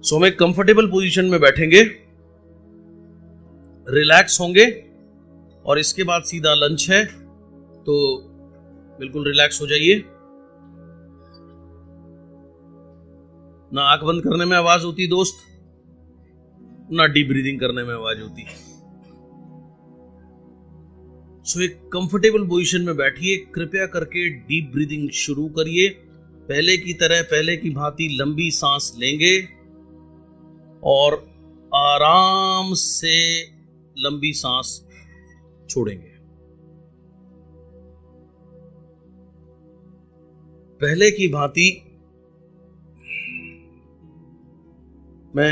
सो हम एक comfortable position में बैठेंगे, रिलैक्स होंगे और इसके बाद सीधा लंच है, तो बिल्कुल रिलैक्स हो जाइए। ना आंख बंद करने में आवाज होती दोस्त, ना डीप ब्रीदिंग करने में आवाज होती। सो एक कंफर्टेबल पोजीशन में बैठिए, कृपया करके डीप ब्रीदिंग शुरू करिए। पहले की तरह, पहले की भांति लंबी सांस लेंगे और आराम से लंबी सांस छोड़ेंगे। पहले की भांति मैं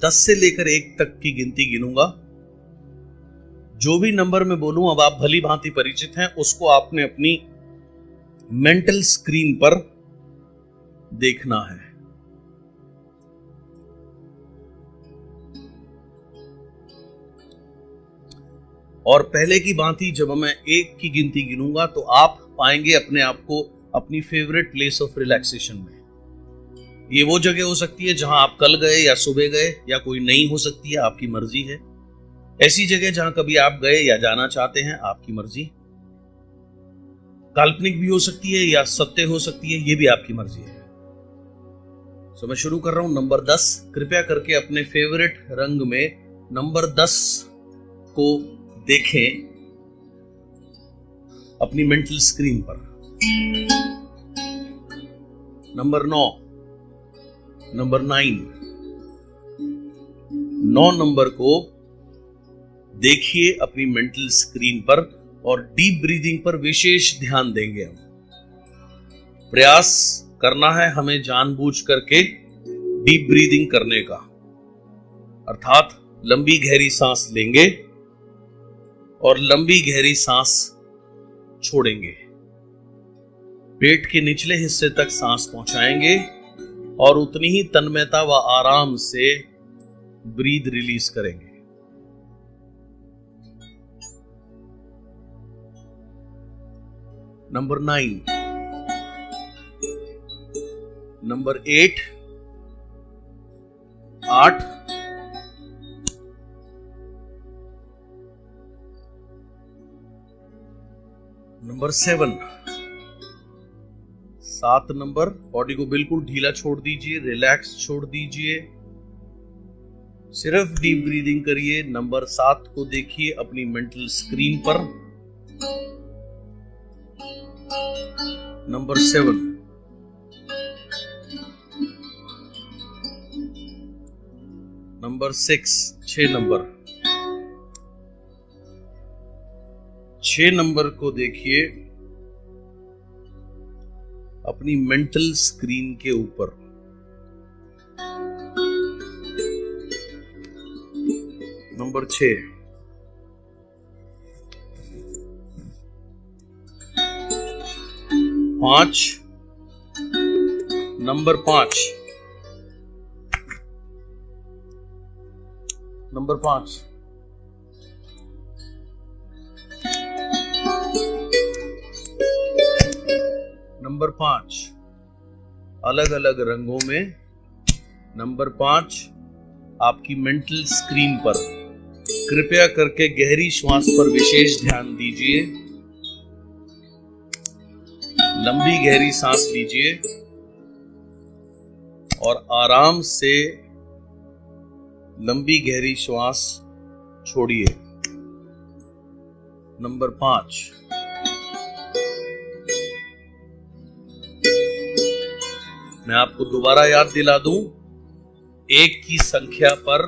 10 से लेकर 1 तक की गिनती गिनूंगा। जो भी नंबर मैं बोलूं, अब आप भली भांति परिचित हैं, उसको आपने अपनी मेंटल स्क्रीन पर देखना है। और पहले की भांति जब मैं 1 की गिनती गिनूंगा तो आप पाएंगे अपने आप को अपनी फेवरेट प्लेस ऑफ रिलैक्सेशन में। ये वो जगह हो सकती है जहां आप कल गए या सुबह गए, या कोई नई हो सकती है, आपकी मर्जी है। ऐसी जगह जहां कभी आप गए या जाना चाहते हैं, आपकी मर्जी। काल्पनिक भी हो सकती है या सत्य हो सकती है, ये भी आपकी मर्जी है। सो मैं शुरू कर रहा हूं। नंबर 10, कृपया करके अपने फेवरेट रंग में नंबर 10 को देखें अपनी मेंटल स्क्रीन पर। नंबर 9, नंबर 9, 9 नंबर को देखिए अपनी मेंटल स्क्रीन पर और डीप ब्रीदिंग पर विशेष ध्यान देंगे। हम प्रयास करना है हमें जानबूझ करके डीप ब्रीदिंग करने का, अर्थात लंबी गहरी सांस लेंगे और लंबी गहरी सांस छोड़ेंगे। पेट के निचले हिस्से तक सांस पहुंचाएंगे और उतनी ही तन्मयता व आराम से ब्रीद रिलीज करेंगे। Number 9, number 8, 8, number 7, 7 number. Body को बिल्कुल ढीला छोड़ दीजिए, रिलैक्स छोड़ दीजिए, सिर्फ डीप ब्रीदिंग करिए। नंबर 7 को देखिए अपनी मेंटल स्क्रीन पर। Number 7, number 6, 6 number. 6 नंबर को देखिए अपनी मेंटल स्क्रीन के ऊपर। नंबर 6, पांच, नंबर 5, नंबर 5, नंबर 5, अलग अलग रंगों में। नंबर 5 आपकी मेंटल स्क्रीन पर। कृपया करके गहरी श्वास पर विशेष ध्यान दीजिए, लंबी गहरी सांस लीजिए और आराम से लंबी गहरी श्वास छोड़िए। नंबर 5, मैं आपको दोबारा याद दिला दूं, 1 की संख्या पर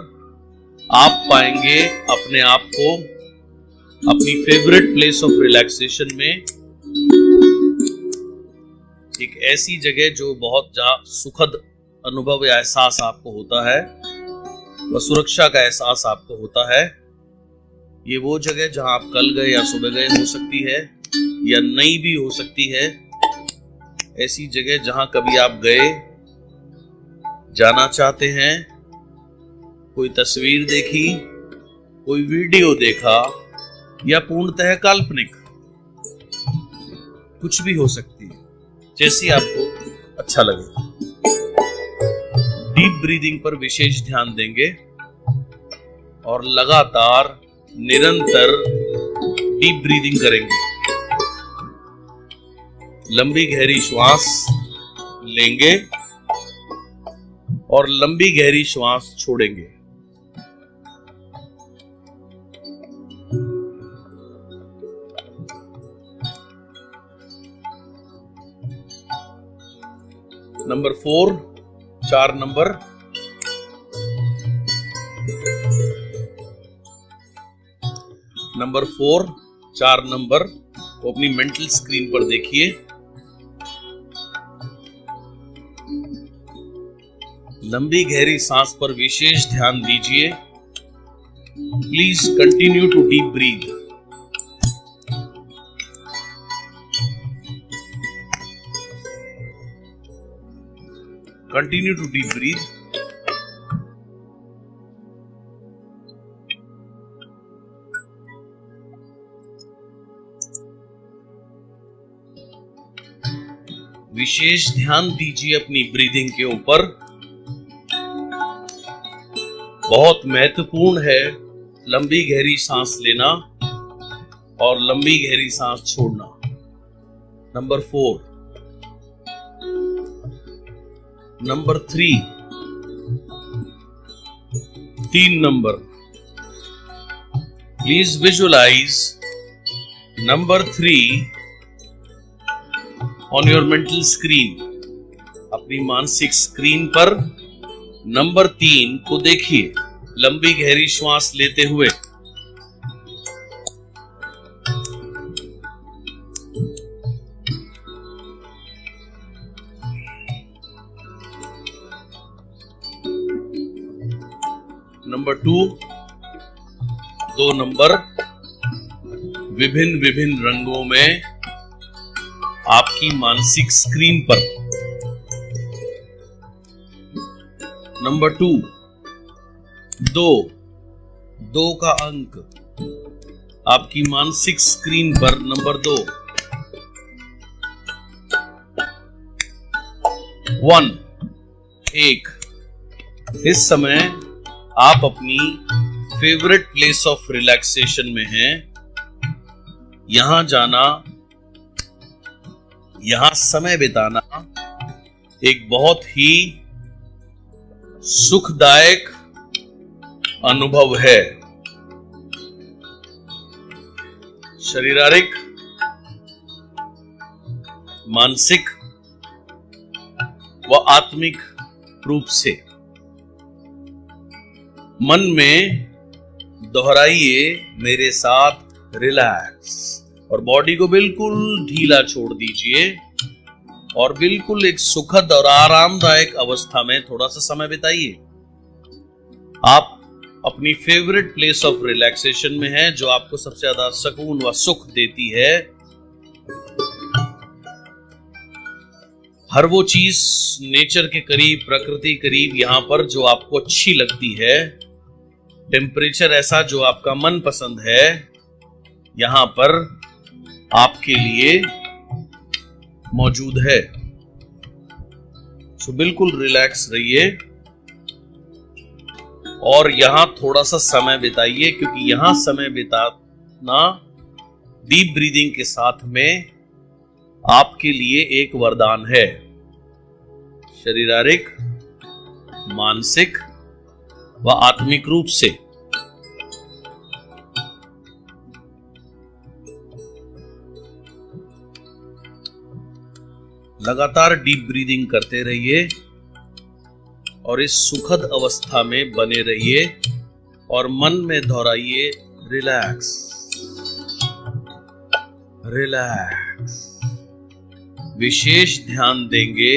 आप पाएंगे अपने आप को अपनी फेवरेट प्लेस ऑफ रिलैक्सेशन में, एक ऐसी जगह जो बहुत सुखद अनुभव या एहसास आपको होता है, वह सुरक्षा का एहसास आपको होता है। ये वो जगह जहां आप कल गए या सुबह गए हो सकती है, या नई भी हो सकती है। ऐसी जगह जहां कभी आप गए, जाना चाहते हैं, कोई तस्वीर देखी, कोई वीडियो देखा, या पूर्णतः काल्पनिक, कुछ भी हो सकती है, जैसी आपको अच्छा लगे। डीप ब्रीदिंग पर विशेष ध्यान देंगे और लगातार निरंतर डीप ब्रीदिंग करेंगे। लंबी गहरी श्वास लेंगे और लंबी गहरी श्वास छोड़ेंगे। Number 4, 4 number. नंबर 4, 4 नंबर को अपनी मेंटल स्क्रीन पर देखिए। लंबी गहरी सांस पर विशेष ध्यान दीजिए। Please continue to deep breath. Continue to deep breathe. विशेष ध्यान दीजिए अपनी ब्रीदिंग के ऊपर। बहुत महत्वपूर्ण है लंबी गहरी सांस लेना और लंबी गहरी सांस छोड़ना। Number 4। Number 3, 3 number. Please visualise number 3 on your mental screen. अपनी मानसिक स्क्रीन पर नंबर 3 को देखिए लंबी गहरी श्वास लेते हुए। Number 2, 2 number. विभिन्न विभिन्न रंगों में आपकी मानसिक स्क्रीन पर। नंबर 2, 2, 2 का अंक आपकी मानसिक स्क्रीन पर। नंबर 2, 1, 1। इस समय आप अपनी फेवरेट प्लेस ऑफ रिलैक्सेशन में हैं। यहां जाना, यहां समय बिताना एक बहुत ही सुखदायक अनुभव है। शारीरिक, मानसिक व आत्मिक रूप से। मन में दोहराइए मेरे साथ रिलैक्स और बॉडी को बिल्कुल ढीला छोड़ दीजिए और बिल्कुल एक सुखद और आरामदायक अवस्था में थोड़ा सा समय बिताइए। आप अपनी फेवरेट प्लेस ऑफ रिलैक्सेशन में हैं, जो आपको सबसे ज्यादा सुकून व सुख देती है। हर वो चीज नेचर के करीब, प्रकृति करीब, यहां पर जो आपको अच्छी लगती है। टेम्परेचर ऐसा जो आपका मन पसंद है, यहां पर आपके लिए मौजूद है। सो बिल्कुल रिलैक्स रहिए और यहां थोड़ा सा समय बिताइए, क्योंकि यहां समय बिताना डीप ब्रीदिंग के साथ में आपके लिए एक वरदान है। शारीरिक, मानसिक व आत्मिक रूप से। लगातार डीप ब्रीदिंग करते रहिए और इस सुखद अवस्था में बने रहिए और मन में दोहराइए रिलैक्स, रिलैक्स। विशेष ध्यान देंगे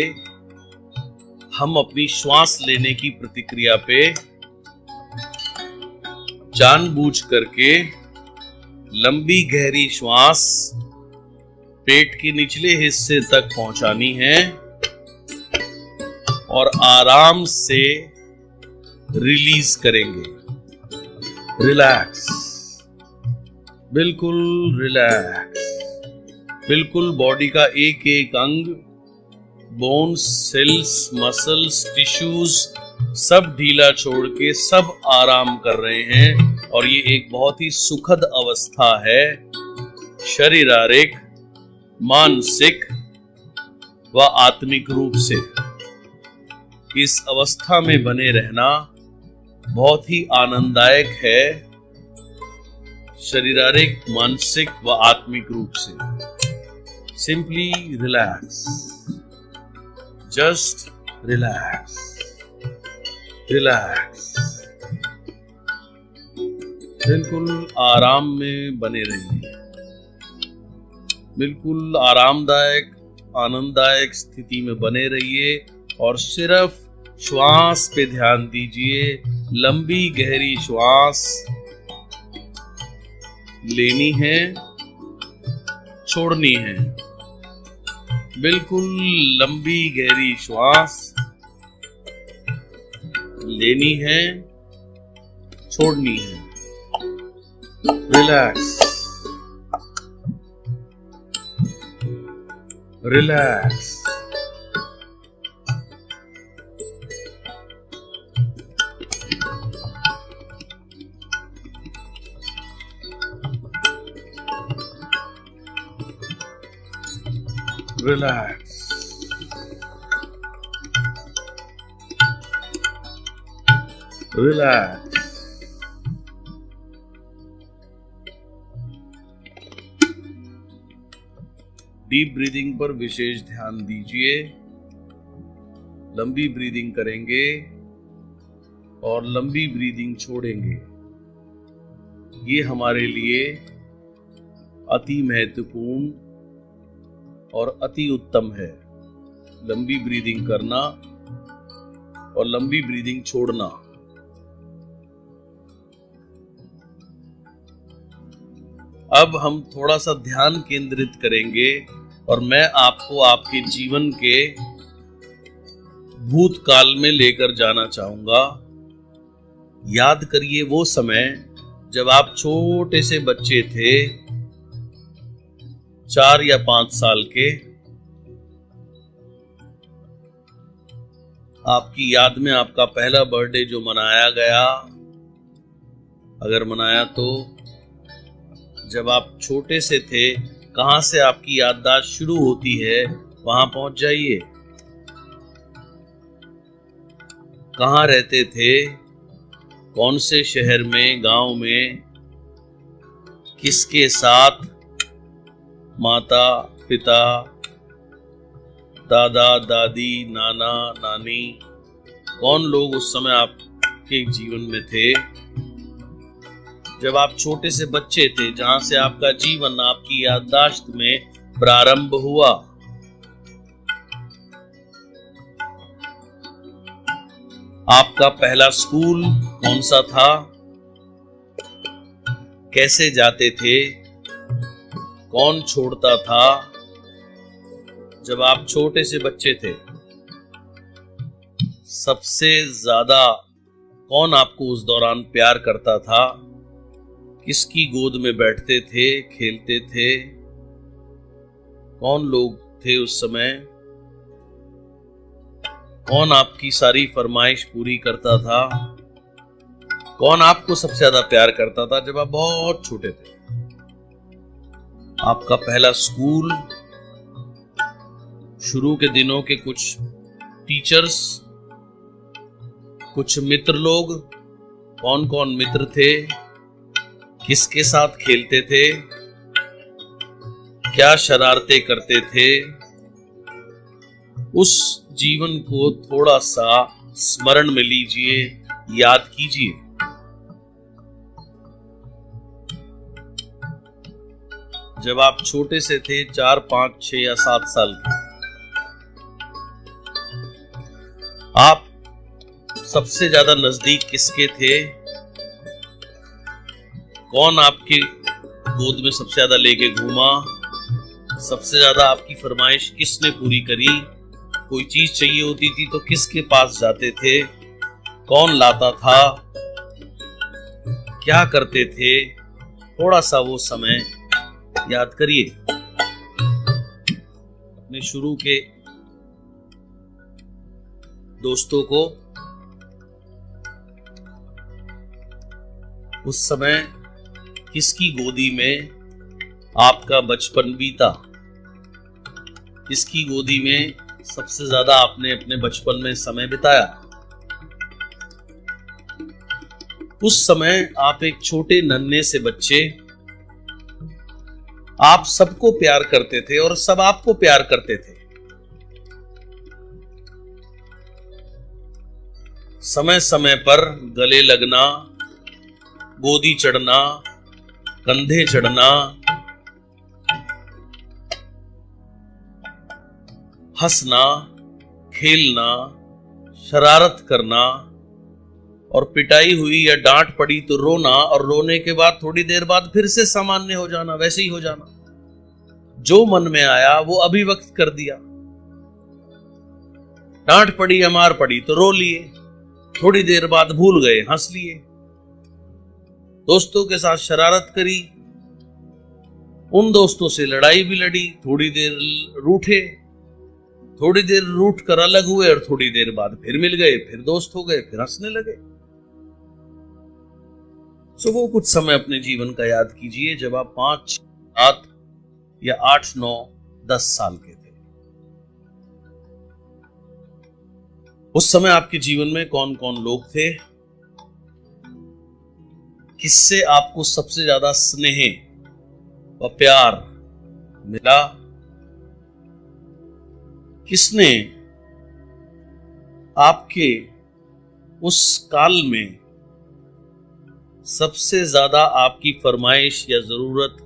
हम अपनी श्वास लेने की प्रतिक्रिया पे। जानबूझ करके लंबी गहरी श्वास पेट के निचले हिस्से तक पहुंचानी है और आराम से रिलीज करेंगे। रिलैक्स, बिल्कुल रिलैक्स। बिल्कुल बॉडी का एक एक अंग, बोन्स, सेल्स, मसल्स, टिश्यूज सब ढीला छोड़ के सब आराम कर रहे हैं और ये एक बहुत ही सुखद अवस्था है। शारीरिक, मानसिक व आत्मिक रूप से इस अवस्था में बने रहना बहुत ही आनंददायक है। शारीरिक, मानसिक व आत्मिक रूप से simply relax, just relax, relax, बिल्कुल आराम में बने रहिए। बिल्कुल आरामदायक, आनंददायक स्थिति में बने रहिए और सिर्फ श्वास पे ध्यान दीजिए। लंबी गहरी श्वास लेनी है, छोड़नी है। बिल्कुल लंबी गहरी श्वास लेनी है, छोड़नी है। Relax, relax, relax, relax. Deep breathing पर विशेष ध्यान दीजिए। लंबी ब्रीदिंग करेंगे और लंबी ब्रीदिंग छोड़ेंगे। ये हमारे लिए अति महत्वपूर्ण और अति उत्तम है। लंबी ब्रीदिंग करना और लंबी ब्रीदिंग छोड़ना। अब हम थोड़ा सा ध्यान केंद्रित करेंगे और मैं आपको आपके जीवन के भूतकाल में लेकर जाना चाहूंगा। याद करिए वो समय जब आप छोटे से बच्चे थे, 4 या 5 साल के। आपकी याद में आपका पहला बर्थडे जो मनाया गया, अगर मनाया तो जब आप छोटे से थे, कहां से आपकी याददाश्त शुरू होती है वहां पहुंच जाइए। कहां रहते थे, कौन से शहर में, गांव में, किसके साथ, माता पिता, दादा दादी, नाना नानी, कौन लोग उस समय आपके जीवन में थे जब आप छोटे से बच्चे थे, जहां से आपका जीवन आपकी याददाश्त में प्रारंभ हुआ। आपका पहला स्कूल कौन सा था, कैसे जाते थे, कौन छोड़ता था जब आप छोटे से बच्चे थे। सबसे ज्यादा कौन आपको उस दौरान प्यार करता था, किसकी गोद में बैठते थे, खेलते थे, कौन लोग थे उस समय, कौन आपकी सारी फरमाइश पूरी करता था, कौन आपको सबसे ज्यादा प्यार करता था जब आप बहुत छोटे थे। आपका पहला स्कूल, शुरू के दिनों के कुछ टीचर्स, कुछ मित्र लोग, कौन कौन मित्र थे, किसके साथ खेलते थे, क्या शरारतें करते थे। उस जीवन को थोड़ा सा स्मरण में लीजिए, याद कीजिए। जब आप छोटे से थे, 4, 5, 6 या 7 साल के, आप सबसे ज्यादा नजदीक किसके थे, कौन आपके गोद में सबसे ज्यादा लेके घूमा, सबसे ज्यादा आपकी फरमाइश किसने पूरी करी, कोई चीज चाहिए होती थी तो किसके पास जाते थे, कौन लाता था, क्या करते थे। थोड़ा सा वो समय याद करिए। अपने शुरू के दोस्तों को उस समय किसकी गोदी में आपका बचपन बीता? किसकी गोदी में सबसे ज्यादा आपने अपने बचपन में समय बिताया? उस समय आप एक छोटे नन्हे से बच्चे, आप सबको प्यार करते थे और सब आपको प्यार करते थे। समय समय पर गले लगना, गोदी चढ़ना, कंधे चढ़ना, हंसना, खेलना, शरारत करना, और पिटाई हुई या डांट पड़ी तो रोना, और रोने के बाद थोड़ी देर बाद फिर से सामान्य हो जाना, वैसे ही हो जाना। जो मन में आया वो अभिव्यक्त कर दिया। डांट पड़ी या मार पड़ी तो रो लिए, थोड़ी देर बाद भूल गए, हंस लिए। दोस्तों के साथ शरारत करी, उन दोस्तों से लड़ाई भी लड़ी, थोड़ी देर रूठे, थोड़ी देर रूठ कर अलग हुए और थोड़ी देर बाद फिर मिल गए, फिर दोस्त हो गए, फिर हंसने लगे। सो वो कुछ समय अपने जीवन का याद कीजिए जब आप 5, 7 या 8, 9, 10 साल के थे। उस समय आपके जीवन में कौन कौन लोग थे? किससे आपको सबसे ज्यादा स्नेह व प्यार मिला? किसने आपके उस काल में सबसे ज्यादा आपकी फरमाइश या जरूरत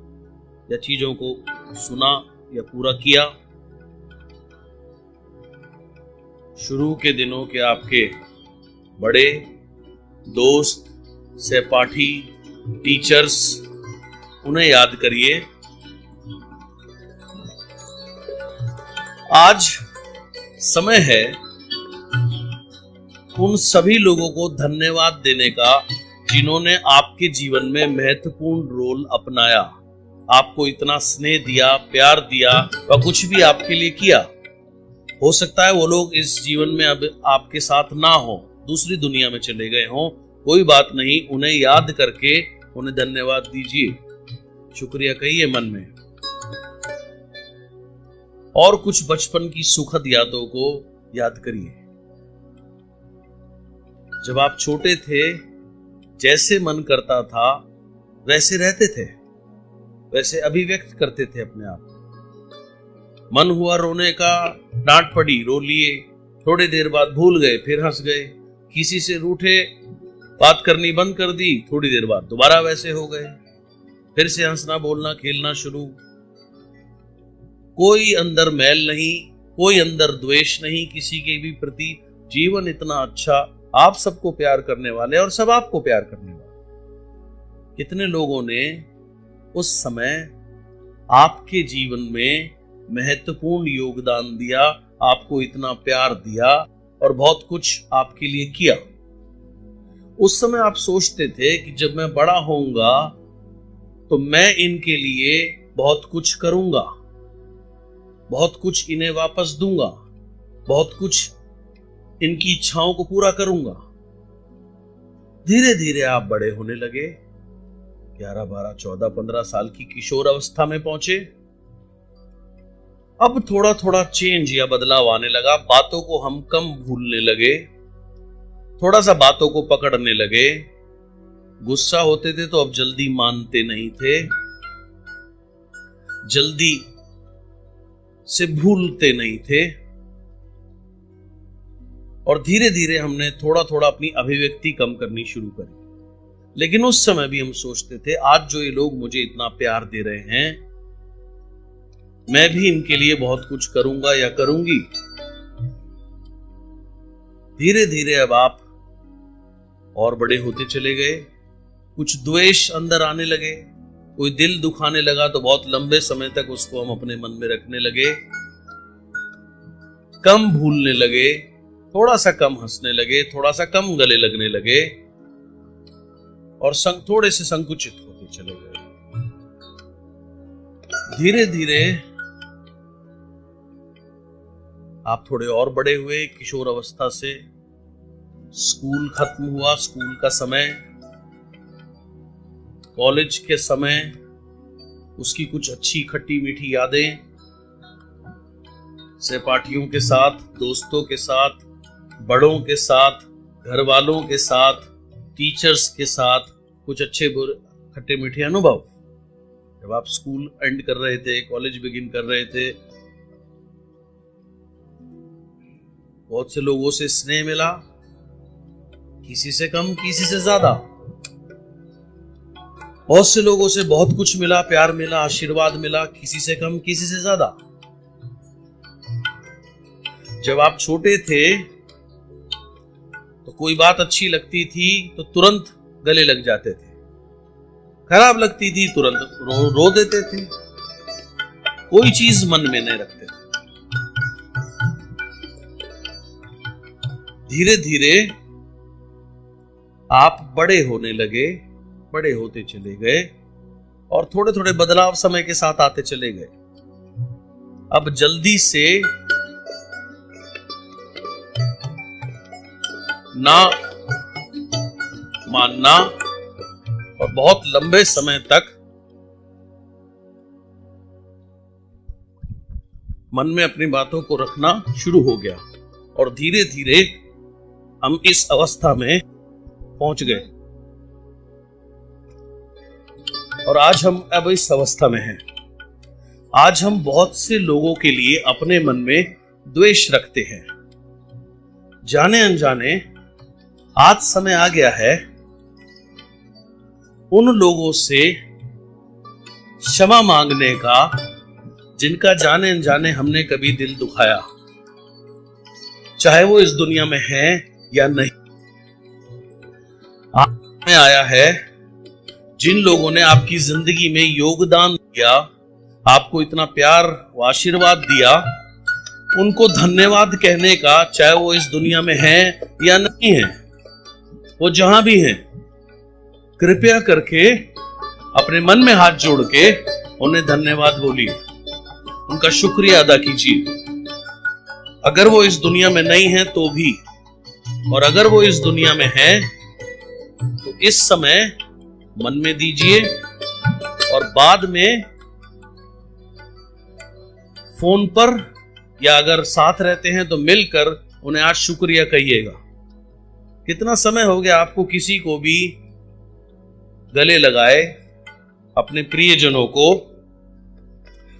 या चीजों को सुना या पूरा किया? शुरू के दिनों के आपके बड़े दोस्त, सहपाठी, टीचर्स, उन्हें याद करिए। आज समय है उन सभी लोगों को धन्यवाद देने का जिन्होंने आपके जीवन में महत्वपूर्ण रोल अपनाया, आपको इतना स्नेह दिया, प्यार दिया और कुछ भी आपके लिए किया। हो सकता है वो लोग इस जीवन में अब आपके साथ ना हो, दूसरी दुनिया में चले गए हों, कोई बात नहीं, उन्हें याद करके उन्हें धन्यवाद दीजिए, शुक्रिया कहिए मन में। और कुछ बचपन की सुखद यादों को याद करिए। जब आप छोटे थे, जैसे मन करता था वैसे रहते थे, वैसे अभिव्यक्त करते थे अपने आप। मन हुआ रोने का, डांट पड़ी, रो लिए, थोड़ी देर बाद भूल गए, फिर हंस गए। किसी से रूठे, बात करनी बंद कर दी, थोड़ी देर बाद दोबारा वैसे हो गए, फिर से हंसना, बोलना, खेलना शुरू। कोई अंदर मैल नहीं, कोई अंदर द्वेष नहीं किसी के भी प्रति। जीवन इतना अच्छा, आप सबको प्यार करने वाले और सब आपको प्यार करने वाले। कितने लोगों ने उस समय आपके जीवन में महत्वपूर्ण योगदान दिया, आपको इतना प्यार दिया और बहुत कुछ आपके लिए किया। उस समय आप सोचते थे कि जब मैं बड़ा होऊंगा तो मैं इनके लिए बहुत कुछ करूंगा, बहुत कुछ इन्हें वापस दूंगा, बहुत कुछ इनकी इच्छाओं को पूरा करूंगा। धीरे धीरे आप बड़े होने लगे, 11, 12, 14, 15 साल की किशोर अवस्था में पहुंचे। अब थोड़ा थोड़ा चेंज या बदलाव आने लगा, बातों को हम कम भूलने लगे, थोड़ा सा बातों को पकड़ने लगे। गुस्सा होते थे तो अब जल्दी मानते नहीं थे, जल्दी से भूलते नहीं थे, और धीरे धीरे हमने थोड़ा थोड़ा अपनी अभिव्यक्ति कम करनी शुरू करी। लेकिन उस समय भी हम सोचते थे आज जो ये लोग मुझे इतना प्यार दे रहे हैं, मैं भी इनके लिए बहुत कुछ करूंगा या करूंगी। धीरे धीरे अब आप और बड़े होते चले गए, कुछ द्वेष अंदर आने लगे, कोई दिल दुखाने लगा तो बहुत लंबे समय तक उसको हम अपने मन में रखने लगे, कम भूलने लगे, थोड़ा सा कम हंसने लगे, थोड़ा सा कम गले लगने लगे और थोड़े से संकुचित होते चले गए। धीरे धीरे आप थोड़े और बड़े हुए, किशोर अवस्था से स्कूल खत्म हुआ, स्कूल का समय, कॉलेज के समय उसकी कुछ अच्छी खट्टी मीठी यादें, सहपाठियों के साथ, दोस्तों के साथ, बड़ों के साथ, घर वालों के साथ, टीचर्स के साथ कुछ अच्छे खट्टे मीठे अनुभव। जब आप स्कूल एंड कर रहे थे, कॉलेज बिगिन कर रहे थे, बहुत से लोगों से स्नेह मिला, किसी से कम, किसी से ज्यादा। बहुत से लोगों से बहुत कुछ मिला, प्यार मिला, आशीर्वाद मिला, किसी से कम, किसी से ज्यादा। जब आप छोटे थे तो कोई बात अच्छी लगती थी तो तुरंत गले लग जाते थे, खराब लगती थी तुरंत रो देते थे, कोई चीज मन में नहीं रखते थे। धीरे धीरे आप बड़े होने लगे, बड़े होते चले गए और थोड़े थोड़े बदलाव समय के साथ आते चले गए। अब जल्दी से ना मानना और बहुत लंबे समय तक मन में अपनी बातों को रखना शुरू हो गया और धीरे धीरे हम इस अवस्था में पहुंच गए और आज हम अब इस अवस्था में हैं। आज हम बहुत से लोगों के लिए अपने मन में द्वेष रखते हैं। जाने अनजाने आज समय आ गया है उन लोगों से क्षमा मांगने का जिनका जाने अनजाने हमने कभी दिल दुखाया, चाहे वो इस दुनिया में है या नहीं। आज में आया है जिन लोगों ने आपकी जिंदगी में योगदान दिया, आपको इतना प्यार व आशीर्वाद दिया, उनको धन्यवाद कहने का, चाहे वो इस दुनिया में है या नहीं है, वो जहां भी हैं, कृपया करके अपने मन में हाथ जोड़ के उन्हें धन्यवाद बोलिए, उनका शुक्रिया अदा कीजिए। अगर वो इस दुनिया में नहीं है तो भी, और अगर वो इस दुनिया में है तो इस समय मन में दीजिए और बाद में फोन पर या अगर साथ रहते हैं तो मिलकर उन्हें आज शुक्रिया कहिएगा। कितना समय हो गया आपको किसी को भी गले लगाए, अपने प्रियजनों को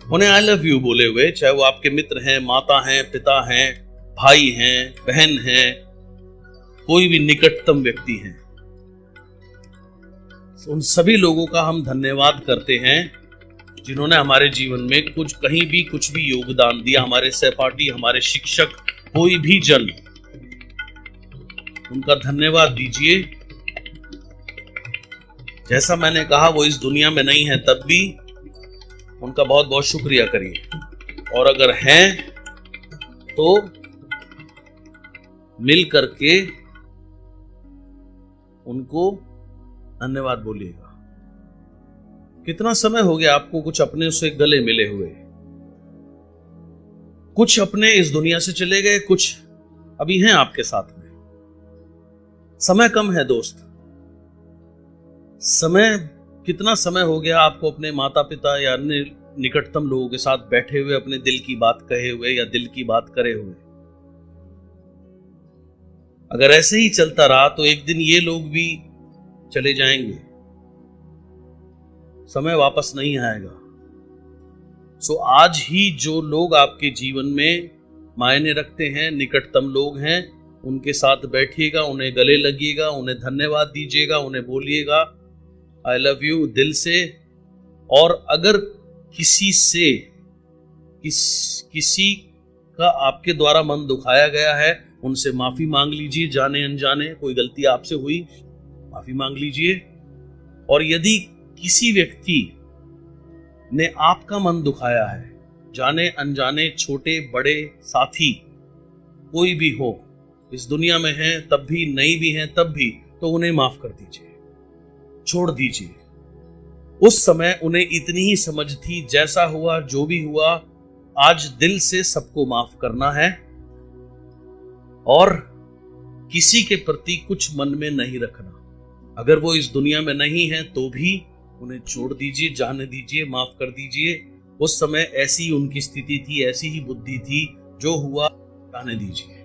उन्हें आई लव यू बोले हुए, चाहे वो आपके मित्र हैं, माता हैं, पिता हैं, भाई हैं, बहन हैं, कोई भी निकटतम व्यक्ति हैं, उन सभी लोगों का हम धन्यवाद करते हैं जिन्होंने हमारे जीवन में कुछ कहीं भी कुछ भी योगदान दिया। हमारे सहपाठी, हमारे शिक्षक, कोई भी जन, उनका धन्यवाद दीजिए। जैसा मैंने कहा वो इस दुनिया में नहीं है तब भी उनका बहुत बहुत शुक्रिया करिए, और अगर हैं तो मिल करके उनको धन्यवाद बोलिएगा। कितना समय हो गया आपको कुछ अपने से गले मिले हुए? कुछ अपने इस दुनिया से चले गए, कुछ अभी हैं आपके साथ में। समय कम है दोस्त। कितना समय हो गया आपको अपने माता पिता या अन्य निकटतम लोगों के साथ बैठे हुए, अपने दिल की बात कहे हुए या दिल की बात करे हुए? अगर ऐसे ही चलता रहा तो एक दिन ये लोग भी चले जाएंगे, समय वापस नहीं आएगा। सो आज ही जो लोग आपके जीवन में मायने रखते हैं, निकटतम लोग हैं, उनके साथ बैठिएगा, उन्हें गले लगिएगा, उन्हें धन्यवाद दीजिएगा, उन्हें बोलिएगा आई लव यू दिल से। और अगर किसी का आपके द्वारा मन दुखाया गया है, उनसे माफी मांग लीजिए। जाने अनजाने कोई गलती आपसे हुई, माफी मांग लीजिए। और यदि किसी व्यक्ति ने आपका मन दुखाया है, जाने अनजाने, छोटे बड़े साथी कोई भी हो, इस दुनिया में हैं तब भी, नहीं भी हैं तब भी, तो उन्हें माफ कर दीजिए, छोड़ दीजिए। उस समय उन्हें इतनी ही समझ थी, जैसा हुआ जो भी हुआ, आज दिल से सबको माफ करना है और किसी के प्रति कुछ मन में नहीं रखना। अगर वो इस दुनिया में नहीं है तो भी उन्हें छोड़ दीजिए, जाने दीजिए, माफ कर दीजिए। उस समय ऐसी ही उनकी स्थिति थी, ऐसी ही बुद्धि थी, जो हुआ जाने दीजिए।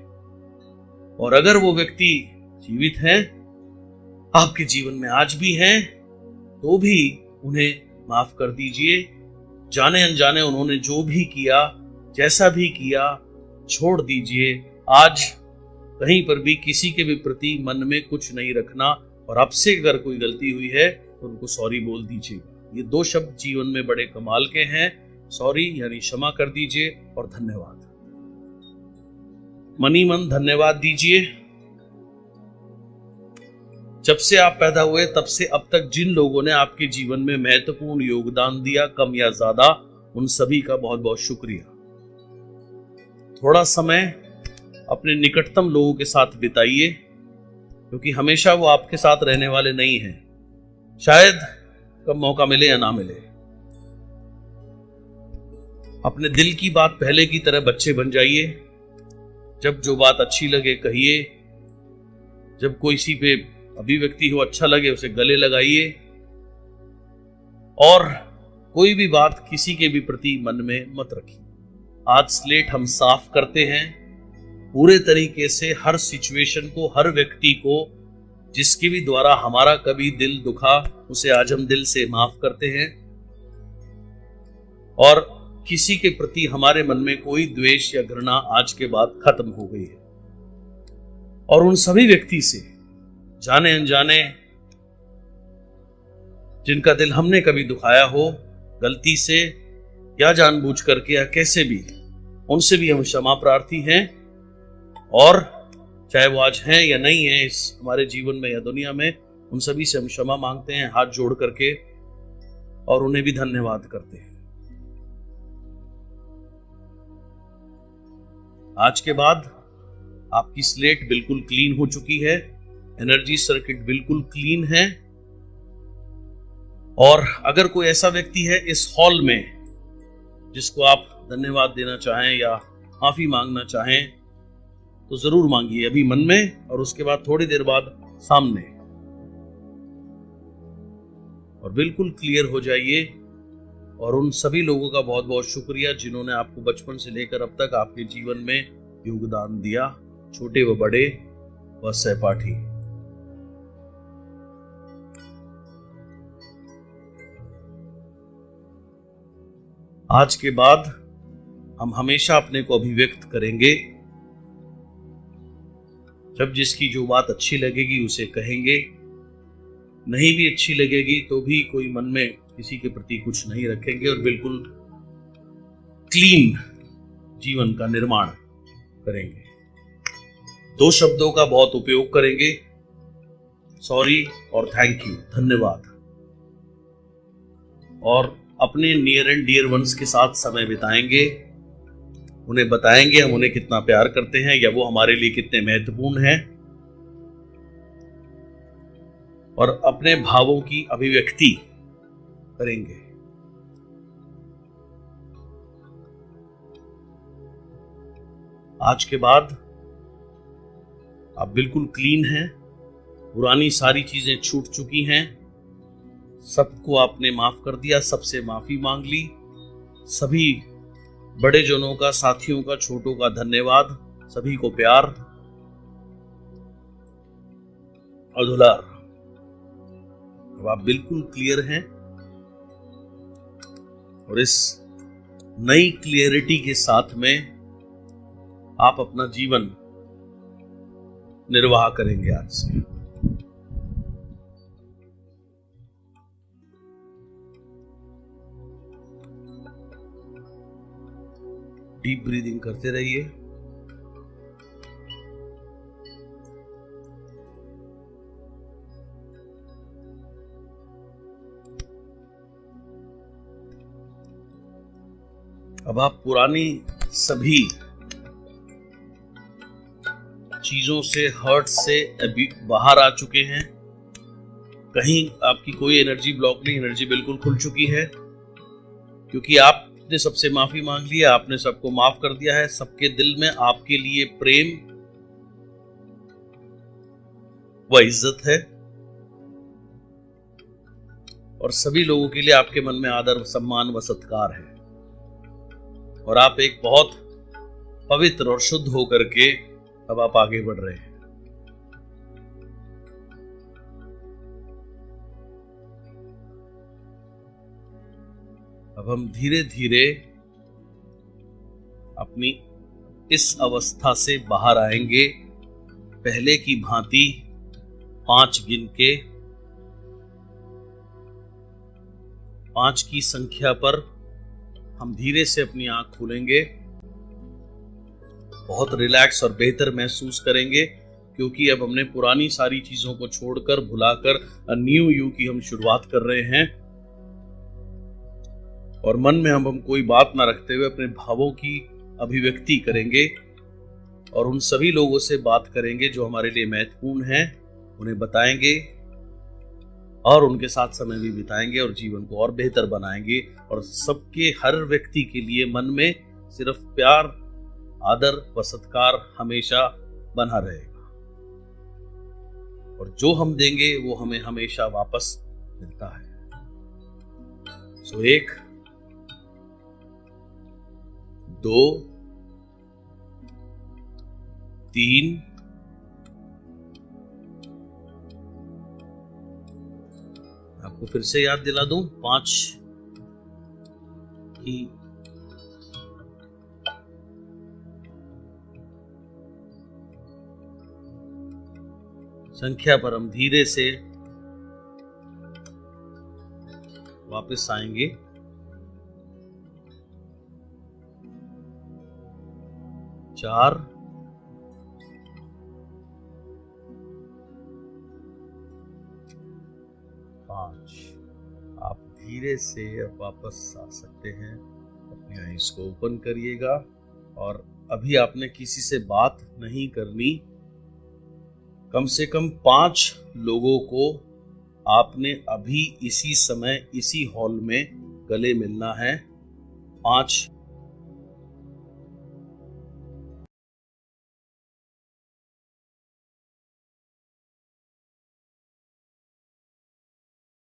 और अगर वो व्यक्ति जीवित हैं, आपके जीवन में आज भी हैं, तो भी उन्हें माफ कर दीजिए। जाने अनजाने उन्होंने जो भी किया, जैसा भी किया, छोड़ दीजिए। आज कहीं पर भी किसी के भी प्रति मन में कुछ नहीं रखना, और आपसे अगर कोई गलती हुई है तो उनको सॉरी बोल दीजिए। ये 2 शब्द जीवन में बड़े कमाल के हैं। सॉरी यानी क्षमा कर दीजिए, और धन्यवाद। मनी मन धन्यवाद दीजिए। जब से आप पैदा हुए तब से अब तक जिन लोगों ने आपके जीवन में महत्वपूर्ण योगदान दिया, कम या ज्यादा, उन सभी का बहुत बहुत शुक्रिया। थोड़ा समय अपने निकटतम लोगों के साथ बिताइए, क्योंकि हमेशा वो आपके साथ रहने वाले नहीं हैं। शायद कब मौका मिले या ना मिले। अपने दिल की बात पहले की तरह बच्चे बन जाइए। जब जो बात अच्छी लगे कहिए। जब कोई किसी पे अभिव्यक्ति हो अच्छा लगे उसे गले लगाइए। और कोई भी बात किसी के भी प्रति मन में मत रखिए। आज स्लेट हम साफ करते हैं पूरे तरीके से। हर सिचुएशन को, हर व्यक्ति को जिसके भी द्वारा हमारा कभी दिल दुखा, उसे आज हम दिल से माफ करते हैं। और किसी के प्रति हमारे मन में कोई द्वेष या घृणा आज के बाद खत्म हो गई है। और उन सभी व्यक्ति से जाने अनजाने जिनका दिल हमने कभी दुखाया हो, गलती से या जानबूझ करके या कैसे भी, उनसे भी हम क्षमा प्रार्थी हैं। और चाहे वो आज हैं या नहीं है इस हमारे जीवन में या दुनिया में, उन सभी से हम क्षमा मांगते हैं हाथ जोड़ करके, और उन्हें भी धन्यवाद करते हैं। आज के बाद आपकी स्लेट बिल्कुल क्लीन हो चुकी है, एनर्जी सर्किट बिल्कुल क्लीन है। और अगर कोई ऐसा व्यक्ति है इस हॉल में जिसको आप धन्यवाद देना चाहें या माफी मांगना चाहें, तो जरूर मांगिए अभी मन में, और उसके बाद थोड़ी देर बाद सामने, और बिल्कुल क्लियर हो जाइए। और उन सभी लोगों का बहुत बहुत शुक्रिया जिन्होंने आपको बचपन से लेकर अब तक आपके जीवन में योगदान दिया, छोटे व बड़े व सहपाठी। आज के बाद हम हमेशा अपने को अभिव्यक्त करेंगे। जब जिसकी जो बात अच्छी लगेगी उसे कहेंगे, नहीं भी अच्छी लगेगी तो भी कोई मन में किसी के प्रति कुछ नहीं रखेंगे, और बिल्कुल क्लीन जीवन का निर्माण करेंगे। 2 शब्दों का बहुत उपयोग करेंगे, सॉरी और थैंक यू, धन्यवाद। और अपने नियर एंड डियर वंस के साथ समय बिताएंगे, उन्हें बताएंगे हम उन्हें कितना प्यार करते हैं या वो हमारे लिए कितने महत्वपूर्ण हैं, और अपने भावों की अभिव्यक्ति करेंगे। आज के बाद आप बिल्कुल क्लीन हैं, पुरानी सारी चीजें छूट चुकी हैं, सबको आपने माफ कर दिया, सबसे माफी मांग ली। सभी बड़े जनों का, साथियों का, छोटों का धन्यवाद, सभी को प्यार और दुलार। अब आप बिल्कुल क्लियर हैं, और इस नई क्लियरिटी के साथ में आप अपना जीवन निर्वाह करेंगे आज से। डीप ब्रीदिंग करते रहिए। अब आप पुरानी सभी चीजों से, हर्ट से अभी बाहर आ चुके हैं। कहीं आपकी कोई एनर्जी ब्लॉक नहीं, एनर्जी बिल्कुल खुल चुकी है, क्योंकि आपने सबसे माफी मांग लिया, आपने सबको माफ कर दिया है। सबके दिल में आपके लिए प्रेम व इज्जत है, और सभी लोगों के लिए आपके मन में आदर, सम्मान व सत्कार है और आप एक बहुत पवित्र और शुद्ध होकर के अब आप आगे बढ़ रहे हैं। अब हम धीरे धीरे अपनी इस अवस्था से बाहर आएंगे। पहले की भांति 5 गिन के 5 की संख्या पर हम धीरे से अपनी आंख खोलेंगे। बहुत रिलैक्स और बेहतर महसूस करेंगे क्योंकि अब हमने पुरानी सारी चीजों को छोड़कर, भुलाकर न्यू यू की हम शुरुआत कर रहे हैं। और मन में हम कोई बात ना रखते हुए अपने भावों की अभिव्यक्ति करेंगे और उन सभी लोगों से बात करेंगे जो हमारे लिए महत्वपूर्ण हैं, उन्हें बताएंगे और उनके साथ समय भी बिताएंगे और जीवन को और बेहतर बनाएंगे। और सबके, हर व्यक्ति के लिए मन में सिर्फ प्यार, आदर व सत्कार हमेशा बना रहेगा और जो हम देंगे वो हमें हमेशा वापस मिलता है। सो 1, 2, 3, आपको फिर से याद दिला दूं, 5 की संख्या पर हम धीरे से वापस आएंगे। 4, 5। आप धीरे से अब वापस आ सकते हैं। अपनी आईज को ओपन करिएगा और अभी आपने किसी से बात नहीं करनी। कम से कम 5 लोगों को आपने अभी इसी समय इसी हॉल में गले मिलना है। 5